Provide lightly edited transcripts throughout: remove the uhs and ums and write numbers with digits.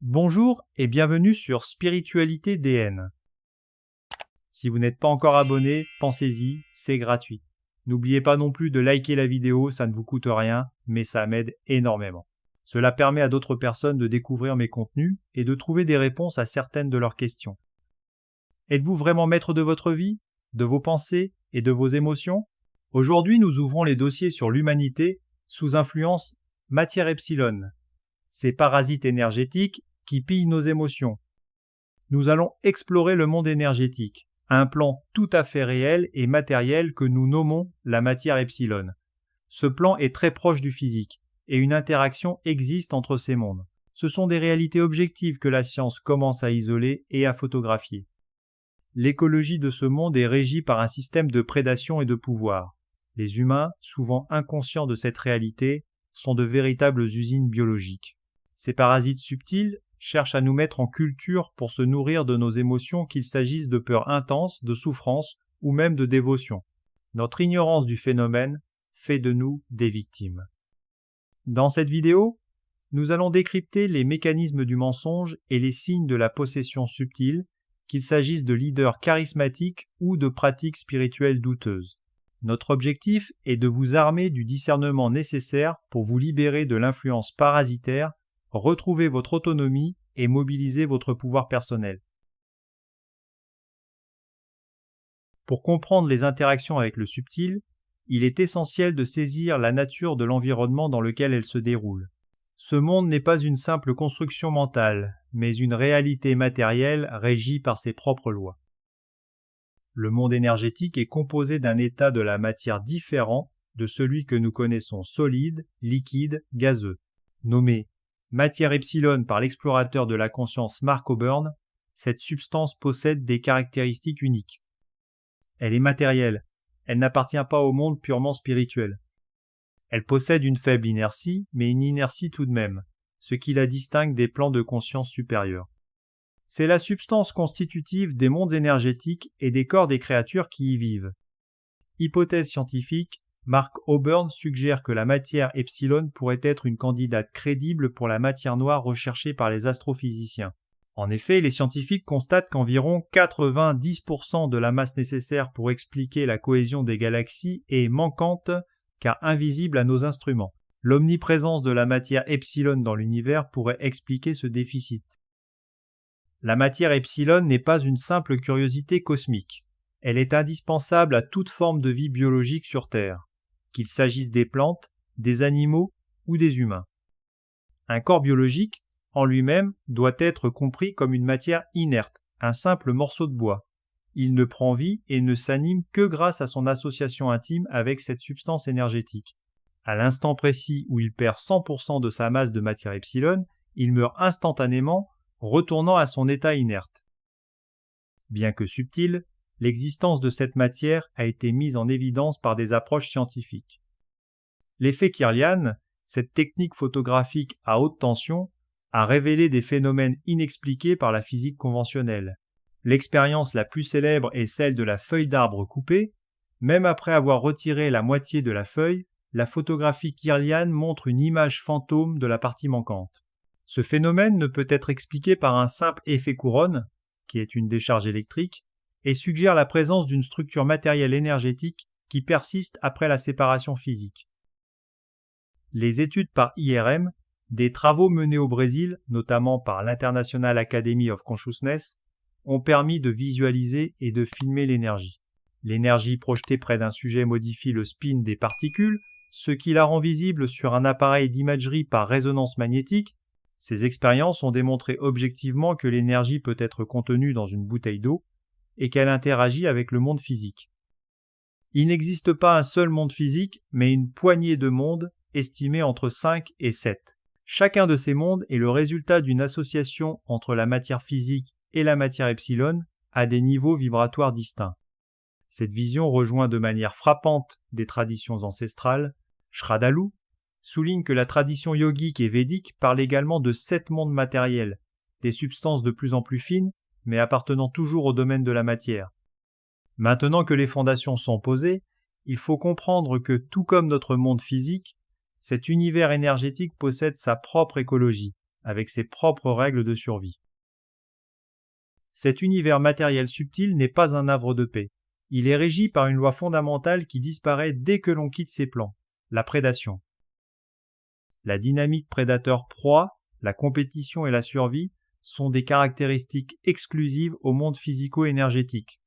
Bonjour et bienvenue sur Spiritualité DN. Si vous n'êtes pas encore abonné, pensez-y, c'est gratuit. N'oubliez pas non plus de liker la vidéo, ça ne vous coûte rien, mais ça m'aide énormément. Cela permet à d'autres personnes de découvrir mes contenus et de trouver des réponses à certaines de leurs questions. Êtes-vous vraiment maître de votre vie, de vos pensées et de vos émotions? Aujourd'hui, nous ouvrons les dossiers sur l'humanité sous influence matière epsilon, ces parasites énergétiques qui pillent nos émotions. Nous allons explorer le monde énergétique, un plan tout à fait réel et matériel que nous nommons la matière epsilon. Ce plan est très proche du physique, et une interaction existe entre ces mondes. Ce sont des réalités objectives que la science commence à isoler et à photographier. L'écologie de ce monde est régie par un système de prédation et de pouvoir. Les humains, souvent inconscients de cette réalité, sont de véritables usines biologiques. Ces parasites subtils cherchent à nous mettre en culture pour se nourrir de nos émotions, qu'il s'agisse de peur intense, de souffrance ou même de dévotion. Notre ignorance du phénomène fait de nous des victimes. Dans cette vidéo, nous allons décrypter les mécanismes du mensonge et les signes de la possession subtile, qu'il s'agisse de leaders charismatiques ou de pratiques spirituelles douteuses. Notre objectif est de vous armer du discernement nécessaire pour vous libérer de l'influence parasitaire, retrouver votre autonomie et mobiliser votre pouvoir personnel. Pour comprendre les interactions avec le subtil, il est essentiel de saisir la nature de l'environnement dans lequel elles se déroulent. Ce monde n'est pas une simple construction mentale, mais une réalité matérielle régie par ses propres lois. Le monde énergétique est composé d'un état de la matière différent de celui que nous connaissons solide, liquide, gazeux. Nommé matière epsilon par l'explorateur de la conscience Mark Oburn, cette substance possède des caractéristiques uniques. Elle est matérielle, elle n'appartient pas au monde purement spirituel. Elle possède une faible inertie, mais une inertie tout de même, ce qui la distingue des plans de conscience supérieurs. C'est la substance constitutive des mondes énergétiques et des corps des créatures qui y vivent. Hypothèse scientifique, Mark Oburn suggère que la matière epsilon pourrait être une candidate crédible pour la matière noire recherchée par les astrophysiciens. En effet, les scientifiques constatent qu'environ 90% de la masse nécessaire pour expliquer la cohésion des galaxies est manquante car invisible à nos instruments. L'omniprésence de la matière epsilon dans l'univers pourrait expliquer ce déficit. La matière epsilon n'est pas une simple curiosité cosmique. Elle est indispensable à toute forme de vie biologique sur Terre, qu'il s'agisse des plantes, des animaux ou des humains. Un corps biologique, en lui-même, doit être compris comme une matière inerte, un simple morceau de bois. Il ne prend vie et ne s'anime que grâce à son association intime avec cette substance énergétique. À l'instant précis où il perd 100% de sa masse de matière epsilon, il meurt instantanément, retournant à son état inerte. Bien que subtile, l'existence de cette matière a été mise en évidence par des approches scientifiques. L'effet Kirlian, cette technique photographique à haute tension, a révélé des phénomènes inexpliqués par la physique conventionnelle. L'expérience la plus célèbre est celle de la feuille d'arbre coupée. Même après avoir retiré la moitié de la feuille, la photographie Kirlian montre une image fantôme de la partie manquante. Ce phénomène ne peut être expliqué par un simple effet couronne, qui est une décharge électrique, et suggère la présence d'une structure matérielle énergétique qui persiste après la séparation physique. Les études par IRM, des travaux menés au Brésil, notamment par l'International Academy of Consciousness, ont permis de visualiser et de filmer l'énergie. L'énergie projetée près d'un sujet modifie le spin des particules, ce qui la rend visible sur un appareil d'imagerie par résonance magnétique. Ces expériences ont démontré objectivement que l'énergie peut être contenue dans une bouteille d'eau et qu'elle interagit avec le monde physique. Il n'existe pas un seul monde physique, mais une poignée de mondes estimés entre 5 et 7. Chacun de ces mondes est le résultat d'une association entre la matière physique et la matière epsilon à des niveaux vibratoires distincts. Cette vision rejoint de manière frappante des traditions ancestrales. Shraddhalou souligne que la tradition yogique et védique parle également de 7 mondes matériels, des substances de plus en plus fines, mais appartenant toujours au domaine de la matière. Maintenant que les fondations sont posées, il faut comprendre que, tout comme notre monde physique, cet univers énergétique possède sa propre écologie, avec ses propres règles de survie. Cet univers matériel subtil n'est pas un havre de paix. Il est régi par une loi fondamentale qui disparaît dès que l'on quitte ses plans, la prédation. La dynamique prédateur-proie, la compétition et la survie sont des caractéristiques exclusives au monde physico-énergétique.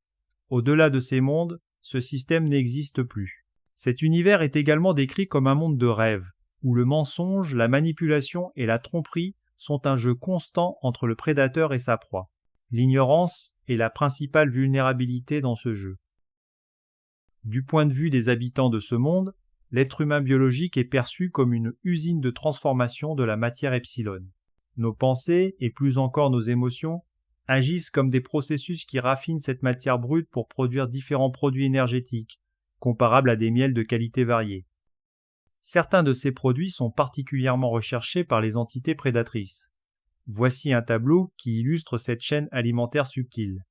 Au-delà de ces mondes, ce système n'existe plus. Cet univers est également décrit comme un monde de rêve, où le mensonge, la manipulation et la tromperie sont un jeu constant entre le prédateur et sa proie. L'ignorance est la principale vulnérabilité dans ce jeu. Du point de vue des habitants de ce monde, l'être humain biologique est perçu comme une usine de transformation de la matière epsilon. Nos pensées, et plus encore nos émotions, agissent comme des processus qui raffinent cette matière brute pour produire différents produits énergétiques, comparables à des miels de qualité variée. Certains de ces produits sont particulièrement recherchés par les entités prédatrices. Voici un tableau qui illustre cette chaîne alimentaire subtile.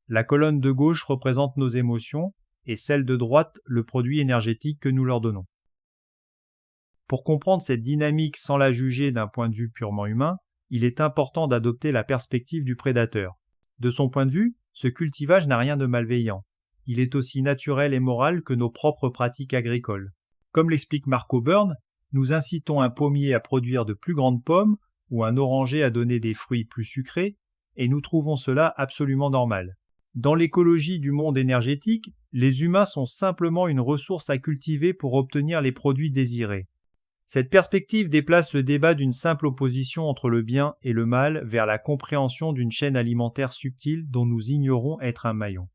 La colonne de gauche représente nos émotions et celle de droite le produit énergétique que nous leur donnons. Pour comprendre cette dynamique sans la juger d'un point de vue purement humain, il est important d'adopter la perspective du prédateur. De son point de vue, ce cultivage n'a rien de malveillant. Il est aussi naturel et moral que nos propres pratiques agricoles. Comme l'explique Marco Byrne, nous incitons un pommier à produire de plus grandes pommes ou un oranger à donner des fruits plus sucrés, et nous trouvons cela absolument normal. Dans l'écologie du monde énergétique, les humains sont simplement une ressource à cultiver pour obtenir les produits désirés. Cette perspective déplace le débat d'une simple opposition entre le bien et le mal vers la compréhension d'une chaîne alimentaire subtile dont nous ignorons être un maillon.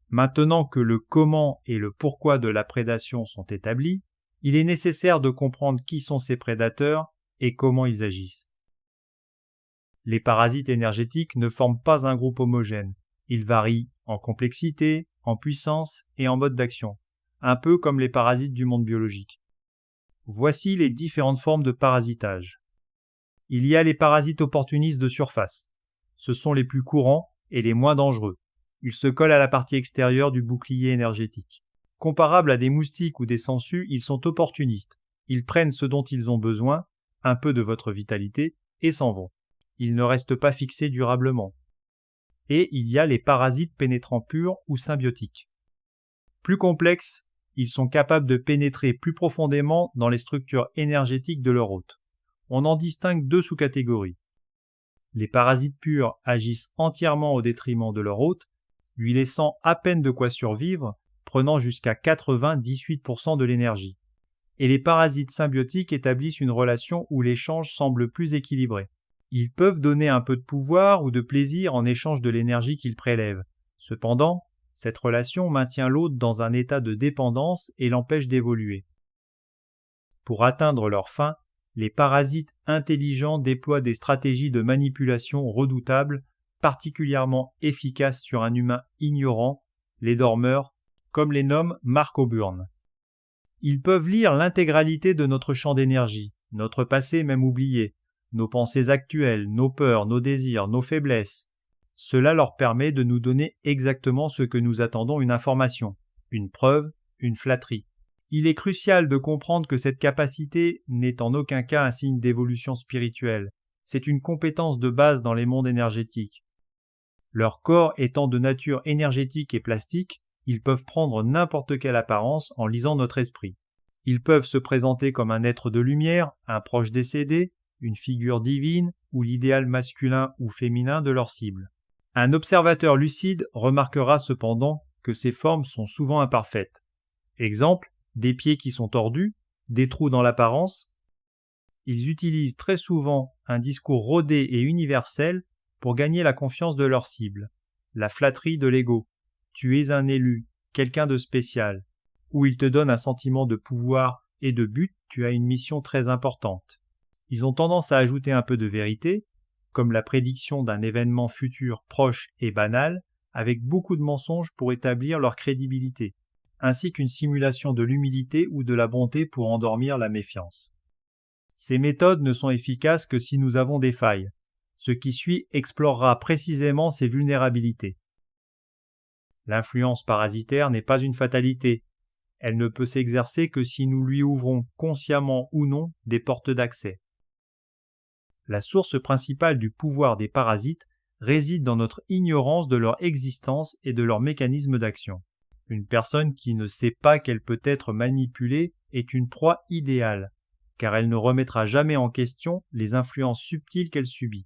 Maintenant que le comment et le pourquoi de la prédation sont établis, il est nécessaire de comprendre qui sont ces prédateurs et comment ils agissent. Les parasites énergétiques ne forment pas un groupe homogène. Ils varient en complexité, en puissance et en mode d'action, un peu comme les parasites du monde biologique. Voici les différentes formes de parasitage. Il y a les parasites opportunistes de surface. Ce sont les plus courants et les moins dangereux. Ils se collent à la partie extérieure du bouclier énergétique. Comparables à des moustiques ou des sangsues, ils sont opportunistes. Ils prennent ce dont ils ont besoin, un peu de votre vitalité, et s'en vont. Ils ne restent pas fixés durablement. Et il y a les parasites pénétrants purs ou symbiotiques. Plus complexes, ils sont capables de pénétrer plus profondément dans les structures énergétiques de leur hôte. On en distingue deux sous-catégories. Les parasites purs agissent entièrement au détriment de leur hôte, lui laissant à peine de quoi survivre, prenant jusqu'à 98% de l'énergie. Et les parasites symbiotiques établissent une relation où l'échange semble plus équilibré. Ils peuvent donner un peu de pouvoir ou de plaisir en échange de l'énergie qu'ils prélèvent. Cependant, cette relation maintient l'hôte dans un état de dépendance et l'empêche d'évoluer. Pour atteindre leur fin, les parasites intelligents déploient des stratégies de manipulation redoutables, particulièrement efficaces sur un humain ignorant, les dormeurs, comme les nomme Marco Byrne. Ils peuvent lire l'intégralité de notre champ d'énergie, notre passé même oublié, nos pensées actuelles, nos peurs, nos désirs, nos faiblesses. Cela leur permet de nous donner exactement ce que nous attendons, une information, une preuve, une flatterie. Il est crucial de comprendre que cette capacité n'est en aucun cas un signe d'évolution spirituelle. C'est une compétence de base dans les mondes énergétiques. Leur corps étant de nature énergétique et plastique, ils peuvent prendre n'importe quelle apparence en lisant notre esprit. Ils peuvent se présenter comme un être de lumière, un proche décédé, une figure divine ou l'idéal masculin ou féminin de leur cible. Un observateur lucide remarquera cependant que ces formes sont souvent imparfaites. Exemple, des pieds qui sont tordus, des trous dans l'apparence. Ils utilisent très souvent un discours rodé et universel pour gagner la confiance de leur cible. La flatterie de l'ego. Tu es un élu, quelqu'un de spécial. Ou ils te donnent un sentiment de pouvoir et de but, tu as une mission très importante. Ils ont tendance à ajouter un peu de vérité, comme la prédiction d'un événement futur proche et banal, avec beaucoup de mensonges pour établir leur crédibilité, ainsi qu'une simulation de l'humilité ou de la bonté pour endormir la méfiance. Ces méthodes ne sont efficaces que si nous avons des failles. Ce qui suit explorera précisément ces vulnérabilités. L'influence parasitaire n'est pas une fatalité. Elle ne peut s'exercer que si nous lui ouvrons consciemment ou non des portes d'accès. La source principale du pouvoir des parasites réside dans notre ignorance de leur existence et de leur mécanisme d'action. Une personne qui ne sait pas qu'elle peut être manipulée est une proie idéale, car elle ne remettra jamais en question les influences subtiles qu'elle subit.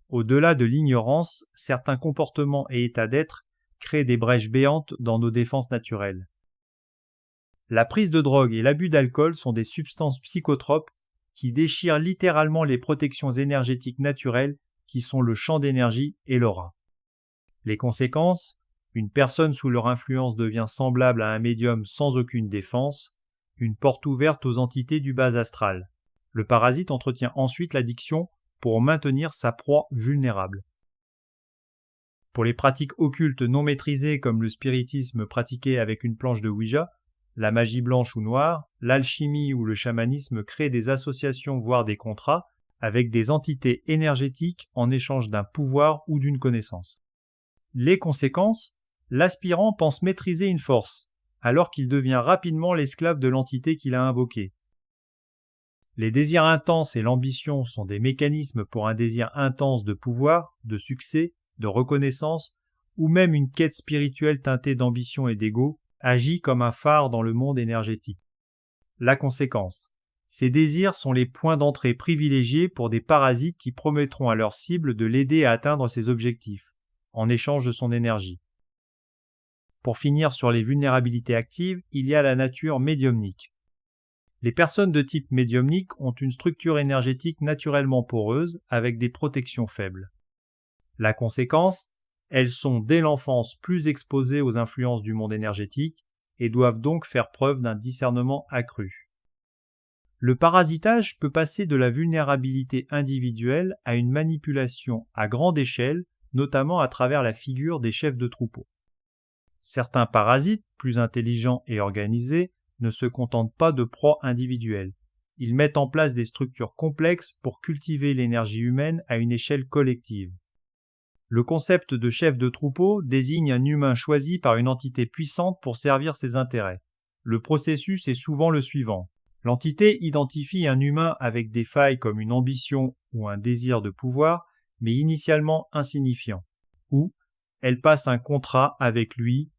Au-delà de l'ignorance, certains comportements et états d'être créent des brèches béantes dans nos défenses naturelles. La prise de drogue et l'abus d'alcool sont des substances psychotropes qui déchirent littéralement les protections énergétiques naturelles qui sont le champ d'énergie et l'aura. Les conséquences, une personne sous leur influence devient semblable à un médium sans aucune défense, une porte ouverte aux entités du bas astral. Le parasite entretient ensuite l'addiction pour maintenir sa proie vulnérable. Pour les pratiques occultes non maîtrisées comme le spiritisme pratiqué avec une planche de Ouija, la magie blanche ou noire, l'alchimie ou le chamanisme créent des associations voire des contrats avec des entités énergétiques en échange d'un pouvoir ou d'une connaissance. Les conséquences, l'aspirant pense maîtriser une force, alors qu'il devient rapidement l'esclave de l'entité qu'il a invoquée. Les désirs intenses et l'ambition sont des mécanismes pour un désir intense de pouvoir, de succès, de reconnaissance, ou même une quête spirituelle teintée d'ambition et d'ego, agit comme un phare dans le monde énergétique. La conséquence, ces désirs sont les points d'entrée privilégiés pour des parasites qui promettront à leur cible de l'aider à atteindre ses objectifs, en échange de son énergie. Pour finir sur les vulnérabilités actives, il y a la nature médiumnique. Les personnes de type médiumnique ont une structure énergétique naturellement poreuse avec des protections faibles. La conséquence, elles sont dès l'enfance plus exposées aux influences du monde énergétique et doivent donc faire preuve d'un discernement accru. Le parasitage peut passer de la vulnérabilité individuelle à une manipulation à grande échelle, notamment à travers la figure des chefs de troupeau. Certains parasites, plus intelligents et organisés, ne se contentent pas de proies individuelles. Ils mettent en place des structures complexes pour cultiver l'énergie humaine à une échelle collective. Le concept de chef de troupeau désigne un humain choisi par une entité puissante pour servir ses intérêts. Le processus est souvent le suivant. L'entité identifie un humain avec des failles comme une ambition ou un désir de pouvoir, mais initialement insignifiant. Ou elle passe un contrat avec lui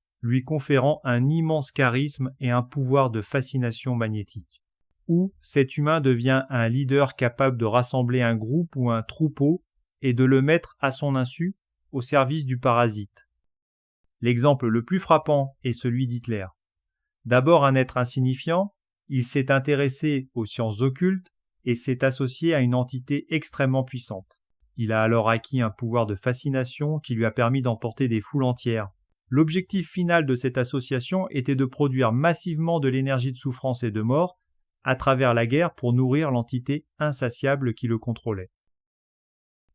conférant un immense charisme et un pouvoir de fascination magnétique. Ou cet humain devient un leader capable de rassembler un groupe ou un troupeau et de le mettre à son insu au service du parasite. L'exemple le plus frappant est celui d'Hitler. D'abord un être insignifiant, il s'est intéressé aux sciences occultes et s'est associé à une entité extrêmement puissante. Il a alors acquis un pouvoir de fascination qui lui a permis d'emporter des foules entières. L'objectif final de cette association était de produire massivement de l'énergie de souffrance et de mort à travers la guerre pour nourrir l'entité insatiable qui le contrôlait.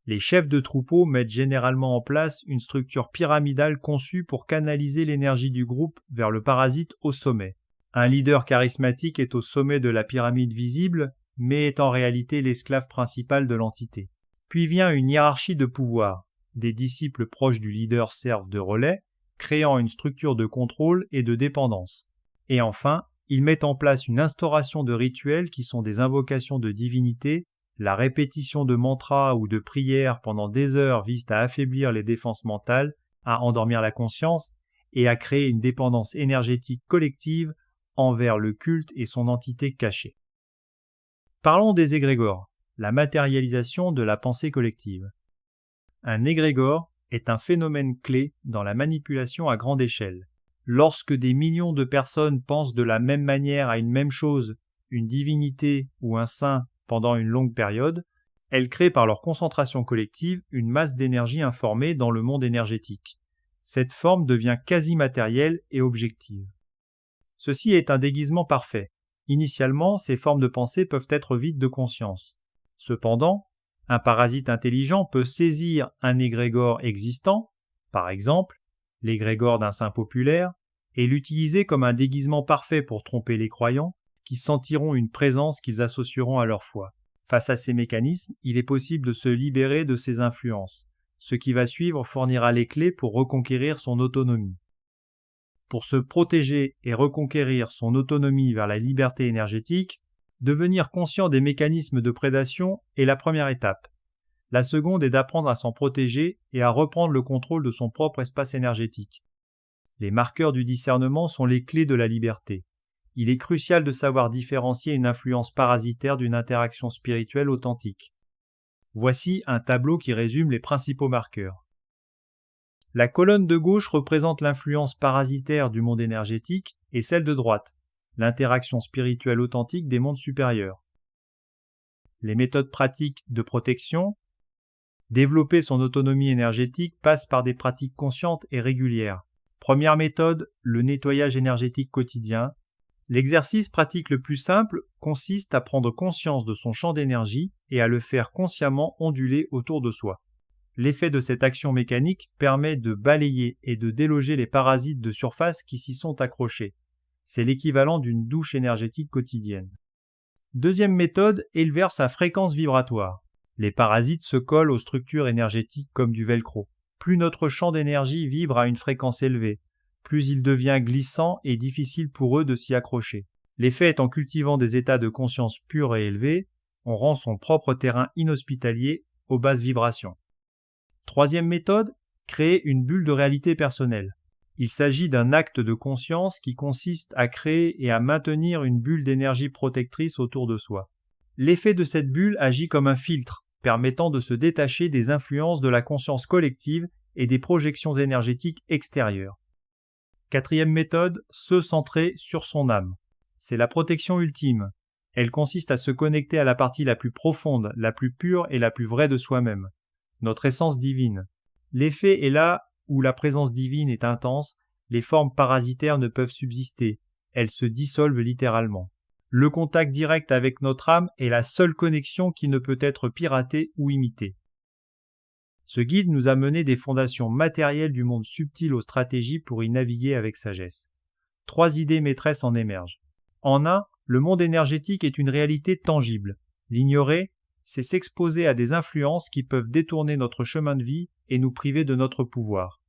Les chefs de troupeau mettent généralement en place une structure pyramidale conçue pour canaliser l'énergie du groupe vers le parasite au sommet. Un leader charismatique est au sommet de la pyramide visible, mais est en réalité l'esclave principal de l'entité. Puis vient une hiérarchie de pouvoir. Des disciples proches du leader servent de relais, créant une structure de contrôle et de dépendance. Et enfin, ils mettent en place une instauration de rituels qui sont des invocations de divinités. La répétition de mantras ou de prières pendant des heures vise à affaiblir les défenses mentales, à endormir la conscience et à créer une dépendance énergétique collective envers le culte et son entité cachée. Parlons des égrégores, la matérialisation de la pensée collective. Un égrégore est un phénomène clé dans la manipulation à grande échelle. Lorsque des millions de personnes pensent de la même manière à une même chose, une divinité ou un saint, pendant une longue période, elles créent par leur concentration collective une masse d'énergie informée dans le monde énergétique. Cette forme devient quasi matérielle et objective. Ceci est un déguisement parfait. Initialement, ces formes de pensée peuvent être vides de conscience. Cependant, un parasite intelligent peut saisir un égrégore existant, par exemple, l'égrégore d'un saint populaire, et l'utiliser comme un déguisement parfait pour tromper les croyants, qui sentiront une présence qu'ils associeront à leur foi. Face à ces mécanismes, il est possible de se libérer de ces influences. Ce qui va suivre fournira les clés pour reconquérir son autonomie. Pour se protéger et reconquérir son autonomie vers la liberté énergétique, Devenir conscient des mécanismes de prédation est la première étape. La seconde est d'apprendre à s'en protéger et à reprendre le contrôle de son propre espace énergétique. Les marqueurs du discernement sont les clés de la liberté. Il est crucial de savoir différencier une influence parasitaire d'une interaction spirituelle authentique. Voici un tableau qui résume les principaux marqueurs. La colonne de gauche représente l'influence parasitaire du monde énergétique et celle de droite, l'interaction spirituelle authentique des mondes supérieurs. Les méthodes pratiques de protection. Développer son autonomie énergétique passe par des pratiques conscientes et régulières. Première méthode, le nettoyage énergétique quotidien. L'exercice pratique le plus simple consiste à prendre conscience de son champ d'énergie et à le faire consciemment onduler autour de soi. L'effet de cette action mécanique permet de balayer et de déloger les parasites de surface qui s'y sont accrochés. C'est l'équivalent d'une douche énergétique quotidienne. Deuxième méthode, élever sa fréquence vibratoire. Les parasites se collent aux structures énergétiques comme du velcro. Plus notre champ d'énergie vibre à une fréquence élevée, plus il devient glissant et difficile pour eux de s'y accrocher. L'effet est en cultivant des états de conscience purs et élevés, on rend son propre terrain inhospitalier aux basses vibrations. Troisième méthode, créer une bulle de réalité personnelle. Il s'agit d'un acte de conscience qui consiste à créer et à maintenir une bulle d'énergie protectrice autour de soi. L'effet de cette bulle agit comme un filtre, permettant de se détacher des influences de la conscience collective et des projections énergétiques extérieures. Quatrième méthode, se centrer sur son âme. C'est la protection ultime. Elle consiste à se connecter à la partie la plus profonde, la plus pure et la plus vraie de soi-même, notre essence divine. L'effet est là où la présence divine est intense, les formes parasitaires ne peuvent subsister, elles se dissolvent littéralement. Le contact direct avec notre âme est la seule connexion qui ne peut être piratée ou imitée. Ce guide nous a mené des fondations matérielles du monde subtil aux stratégies pour y naviguer avec sagesse. 3 idées maîtresses en émergent. En 1, le monde énergétique est une réalité tangible. L'ignorer, c'est s'exposer à des influences qui peuvent détourner notre chemin de vie et nous priver de notre pouvoir.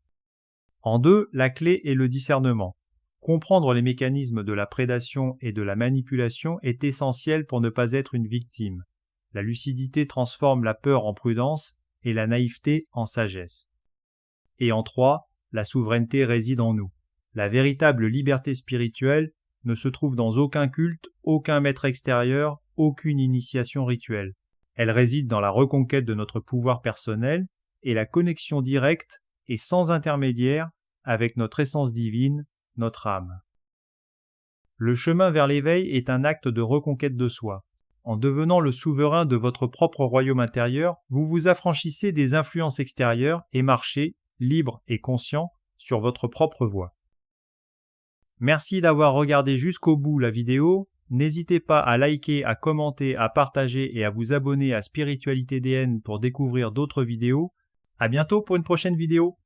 En 2, la clé est le discernement. Comprendre les mécanismes de la prédation et de la manipulation est essentiel pour ne pas être une victime. La lucidité transforme la peur en prudence et la naïveté en sagesse. Et en 3, la souveraineté réside en nous. La véritable liberté spirituelle ne se trouve dans aucun culte, aucun maître extérieur, aucune initiation rituelle. Elle réside dans la reconquête de notre pouvoir personnel et la connexion directe et sans intermédiaire avec notre essence divine, notre âme. Le chemin vers l'éveil est un acte de reconquête de soi. En devenant le souverain de votre propre royaume intérieur, vous vous affranchissez des influences extérieures et marchez, libre et conscient, sur votre propre voie. Merci d'avoir regardé jusqu'au bout la vidéo. N'hésitez pas à liker, à commenter, à partager et à vous abonner à Spiritualité DN pour découvrir d'autres vidéos. À bientôt pour une prochaine vidéo.